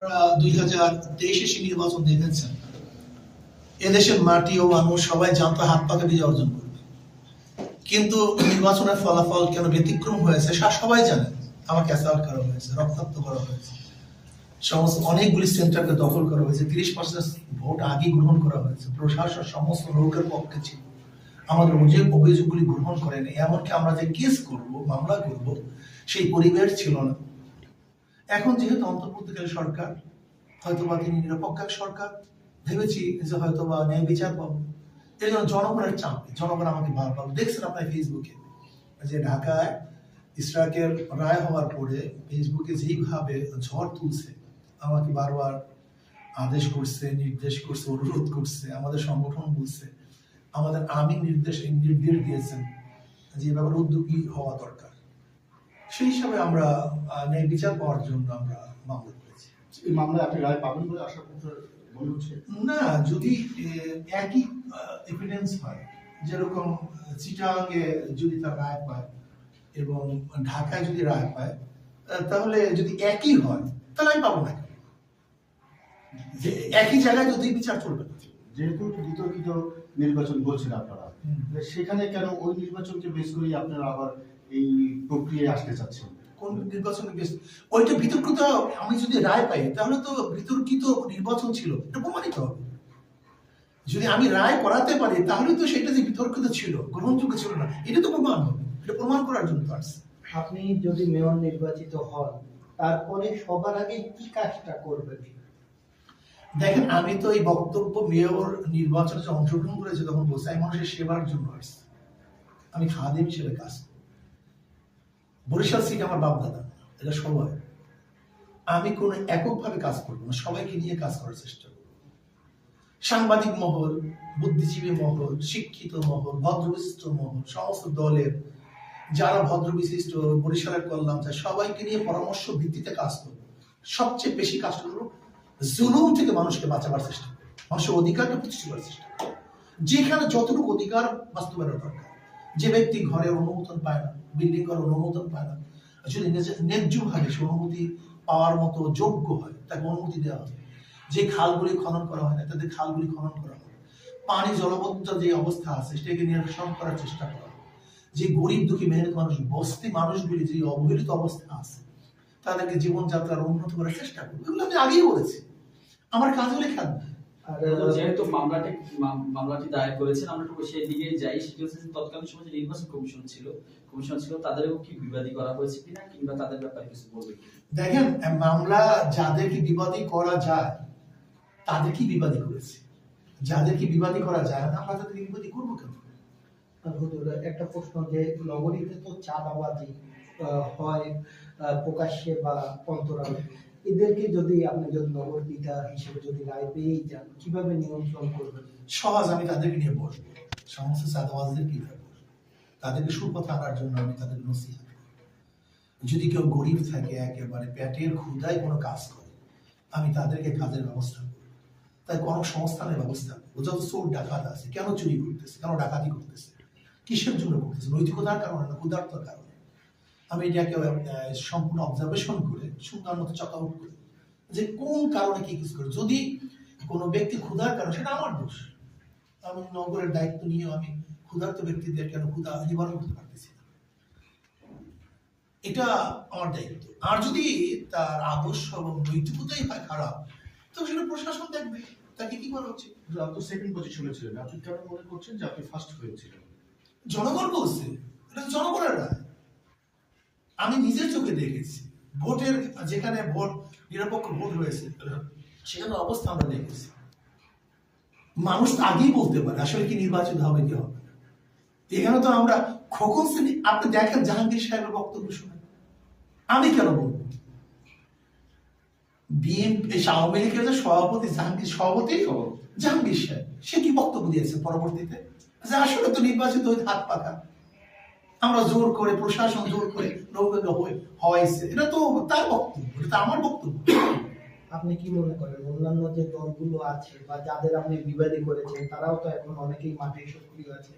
2023 নির্বাচন দেখেছেন, এদেশের মাটি ও মানুষ সবাই জানতো হাত পাকে বিজয় অর্জন করবে, কিন্তু নির্বাচনের ফলাফল কেন ব্যতিক্রম হয়েছে সবাই জানে। আমাকে অ্যাসাল্ট করা হয়েছে, রক্তাক্ত করা হয়েছে, সমস্ত অনেকগুলি সেন্টারকে দখল করা হয়েছে, 30% ভোট আগে গ্রহণ করা হয়েছে, প্রশাসন সমস্ত লোকের পক্ষে ছিল, আমাদের অভিযোগগুলি গ্রহণ করেনি, এমনকি আমরা যে কেস করব, মামলা করব, সেই পরিবেশ ছিল না। এখন যেহেতু অন্তর্বর্তীকালীন সরকার, হয়তোবা তিনি নিরপেক্ষ সরকার, ভেবেছি যে হয়তোবা ন্যায় বিচার পাবো। এই জন্য জনগণের চাপ, জনগণ আমাকে বারবার দেখছেন আপনার ফেসবুকে যে ঢাকায় ইশরাকের রায় হওয়ার পরে ফেসবুকে যেইভাবে ঝড় তুলছে, আমাকে বারবার আদেশ করছে, নির্দেশ করছে, অনুরোধ করছে, আমাদের সংগঠন বলছে, আমাদের আমি নির্দেশ দিয়েছেন যে ব্যাপারে উদ্যোগী হওয়া দরকার। সেই হিসাবে আমরা ন্যায় বিচার পাওয়ার জন্য আমরা মামলা করেছি। এই মামলায় আপনি রায় পাবেন বলে আশা করতে মনে হচ্ছে? না, যদি একই এভিডেন্স হয়, যেরকম চিটাগাংয়ে যদি তার রায় পায় এবং ঢাকায় যদি রায় পায়, তাহলে যদি একই হয় তাহলে আমি পাবো না। যে একই জায়গায় যদি বিচার চলবে না, যেহেতু বিতর্কিত নির্বাচন বলছেন আপনারা, সেখানে কেন ওই নির্বাচনকে বেশ করে আপনারা আবার এই প্রক্রিয়ায় আসতে চাচ্ছেন? কোন নির্বাচনের বেশ ওইটা বিতর্কিত? আমি যদি রায় পাই তাহলে তো বিতর্কিত নির্বাচন ছিল, এটা প্রমাণিত হবে। যদি আমি রায় করাতে পারি তাহলে তো সেটা যে বিতর্কিত ছিল, গ্রহণযোগ্য ছিল না, এটা তো প্রমাণ হবে। এটা প্রমাণ করার জন্য তো আসছে। আপনি যদি মেয়র নির্বাচিত হন, তারপরে সবার আগে কি কাজটা করবেন? দেখেন, আমি তো এই বক্তব্য মেয়র নির্বাচনে অংশগ্রহণ করেছি তখন বলছি আমি মানুষের সেবার জন্য আসছি, আমি খাদেম হিসেবে কাজ করি। বরিশাল সিট আমার বাপ দাদা, এটা সবাই। আমি কোনো এককভাবে কাজ করবো না, সবাইকে নিয়ে কাজ করার চেষ্টা করবো। সাংবাদিক মহল, বুদ্ধিজীবী মহল, শিক্ষিত মহল, ভদ্রবিশিষ্ট মহল, সমস্ত দলের যারা ভদ্রবিশিষ্ট বরিশালের কল্যাণ চায়, সবাইকে নিয়ে পরামর্শ ভিত্তিতে কাজ করবো। সবচেয়ে বেশি কাজ করবো জুলুম থেকে মানুষকে বাঁচাবার চেষ্টা করবো, মানুষের অধিকারটা প্রতিষ্ঠা করার চেষ্টা করবো। যেখানে যতটুকু অধিকার বাস্তবায়নের দরকার, যে ব্যক্তি ঘরে অনুমোদন পায় না, বিল্ডিং করার অনুমোদন পায় না, যদি ন্যায্যভাবে সে অনুমতি পাওয়ার মতো যোগ্য হয়, তাকে অনুমতি দেওয়া হবে। যে খালগুলি খনন করা হয় না, তাদের খালগুলি খনন করা হবে। পানি জলবদ্ধতার যে অবস্থা আছে সেটাকে নিরসন করার চেষ্টা করা হবে। যে গরিব দুঃখী মেহনত মানুষ, বস্তি মানুষগুলি যে অবহেলিত অবস্থা আছে, তাদেরকে জীবনযাত্রার উন্নত করার চেষ্টা করবো। এগুলো আমি আগেই বলেছি, আমার কাজ হলে খাদ্য। যেহেতু মামলাটি দায়ের করেছেন, আমরা একটু সেই দিকে যাই। সেটি হচ্ছে তৎকালীন সময় যে নির্বাচন কমিশন ছিল তাদেরও কি বিবাদী করা হয়েছে কিনা, কিংবা তাদের ব্যাপারে কিছু বলবে কি? দেখেন, মামলা যাদেরকে বিবাদী করা যায় তাদেরকে বিবাদী করেছে, যাদেরকে বিবাদী করা যায় না আমরা তাদেরকে বিবাদী করবো কেন? হুজুর, একটা প্রশ্ন, যে নগরীতে তো চাঁদাবাজি হয় প্রকাশ্যে বা অন্তরালে, এদেরকে যদি আপনি নগর পিতা হিসেবে যদি রায় পেয়েই যান, কিভাবে নিয়ন্ত্রণ করবেন? সহজ, আমি তাদেরকে নিয়ে বসবো, সমস্ত চাঁদাবাজদের কি বসবো, তাদেরকে সুপথে আনার জন্য আমি তাদেরকে নসিহত করবো। যদি কেউ গরিব থাকে, একেবারে পেটের ক্ষুধায় কোনো কাজ করে, আমি তাদেরকে কাজের ব্যবস্থা করবো, তাই কর্মসংস্থানের ব্যবস্থা করবো। যত চোর ডাকাত আছে, কেন চুরি করতেছে, কেন ডাকাতি করতেছে, কিসের জন্য করতেছে? নৈতিকতার কারণে না, ক্ষুধার্তর কারণে। আমি এটাকে সম্পূর্ণ অবজারভেশন করে সুন্দর মতো চকাউট করি যে কোন কারণে কি কিছু করে। যদি কোনো ব্যক্তি ক্ষুধার কারণ, সেটা আমার দোষ। আমি নগরের দায়িত্ব নিয়ে আমি ক্ষুধার্ত ব্যক্তিদের কেন ক্ষুধা নিবারণ করতে পারতেছি না, এটা আমার দায়িত্ব। আর যদি তার আদর্শ এবং নৈতিকতাই হয় খারাপ, তো সেটা প্রশাসন দেখবে তাকে কি করা উচিত। আপনি সেকেন্ড পজিশনে ছিলেন, আপনি কেন মনে করছেন যে আপনি ফার্স্ট হয়েছিলেন? জনগণ বলছে, এটা জনগণের রায়। আমি নিজের চোখে দেখেছি, ভোটের যেখানে ভোট নিরপেক্ষ ভোট হয়েছে সেখানে অবস্থা আমরা দেখেছি। মানুষ তো আগেই বলতে পারে আসলে কি নির্বাচিত হবে কি হবে না। এখানে তো আমরা খোকন শ্রেণী, আপনি দেখেন জাহাঙ্গীর সাহেবের বক্তব্য শুনে আমি কেন বলবো? বিএনপি আওয়ামী লীগের যে সভাপতি জাহাঙ্গীর সাহেব, সে কি বক্তব্য দিয়েছে পরবর্তীতে যে আসলে তো নির্বাচিত হয়ে হাত পাকা, আমরা জোর করে, প্রশাসন জোর করে হয়েছে। এটা তো তার বক্তব্য, এটা আমার বক্তব্য। আপনি কি মনে করেন অন্যান্য যে দলগুলো আছে বা যাদের আপনি বিবাদী করেছেন, তারাও তো এখন অনেকেই মাঠে সক্রিয় আছে,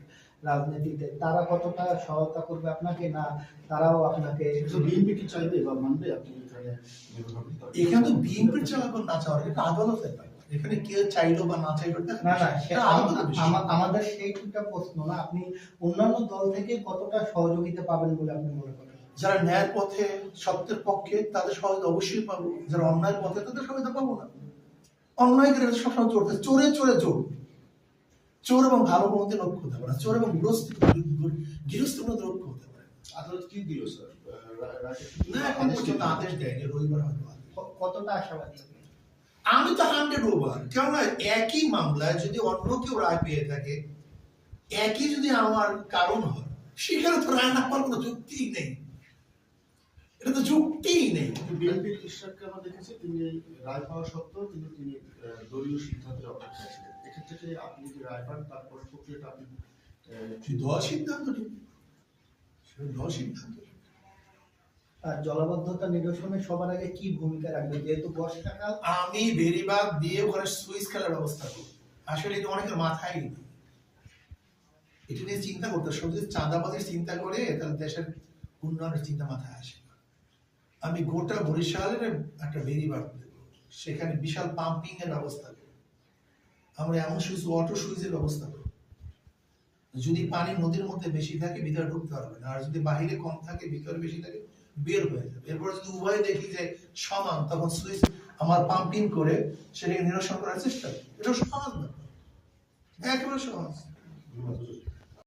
রাজনীতিতে, তারা কতটা সহায়তা করবে আপনাকে, না তারাও আপনাকে? তো বিএনপি কি চাইবে বা মানবে আপনি এখানে নির্বাচন করতে? এখানে তো বিএনপির চাওয়া বা না চাওয়ার এটা আদালতের ব্যাপার। এখানে কে চাইলো বা না চাইলো এটা না না এটা আদালতের বিষয়। আমাদের সেইটা প্রশ্ন না, আপনি অন্যান্য দল থেকে কতটা সহযোগিতা পাবেন বলে আপনি মনে করেন? যারা ন্যায়ের পথে সত্যের পক্ষে তাদের সহায়তা অবশ্যই পাবো, যারা অন্যায়ের পথে তাদের সহায়তা পাবো না। অন্যায় করে সবসময় চোরতে চোরে চোরে চোর, চোর এবং ভালো কোনোদিন ঐক্য হতে পারে না, চোর এবং গৃহস্থ কোনোদিন ঐক্য হতে পারে না। আদালত কি দিল স্যার? না এখন পর্যন্ত আদেশ দেয়নি, রবিবার হয়তো আদেশ। কতটা আশাবাদী আপনি? আমি তো 100 কেননা একই মামলায় যদি অন্য কেউ রায় পেয়ে থাকে, একই যদি আমার কারণ হয়, সেখানে তো রায় না পাওয়ার কোনো যুক্তিই নেই, এটা তো যুক্তিই নেই। বিএনপির ইশরাককে আমরা দেখেছি, তিনি রায় পাওয়া সত্ত্বেও তিনি দলীয় সিদ্ধান্তের অপেক্ষায় ছিলেন। এক্ষেত্রে কি আপনি যে রায় পান তারপর প্রক্রিয়াটা আপনি দল সিদ্ধান্ত ঠিক, সেটা দল সিদ্ধান্ত। আর জলাবদ্ধতা নিরসনে সবার আগে কি ভূমিকা রাখবে, যেহেতু বর্ষাকাল? আমি বেরিবাদ দিয়ে ওখানে সুইচ খেলার ব্যবস্থা করব। আসলে এটা অনেকের মাথায় নেই, এটা নিয়ে চিন্তা করতে হবে। যদি চাঁদাবাজির চিন্তা করে তাহলে দেশের উন্নয়নের চিন্তা মাথায় আসে না। আমি গোটা বরিশালের একটা বেরিবাদ দেবো, সেখানে বিশাল পাম্পিং এর ব্যবস্থা করব। আমরা এমন সুইচ, ওয়াটার সুইচের ব্যবস্থা করব, যদি পানি নদীর মধ্যে বেশি থাকে ভিতরে ঢুকতে পারবে না, আর যদি বাহিরে কম থাকে ভিতরে বেশি থাকে বের হয়ে যাবে। এরপরে যদি উভয় দেখি যে সমান, তখন সুইচ আমার পাম্পিং করে সেটাকে নিরসন করার চেষ্টা করি। এটা সহজ ব্যাপার, একেবারে সহজ।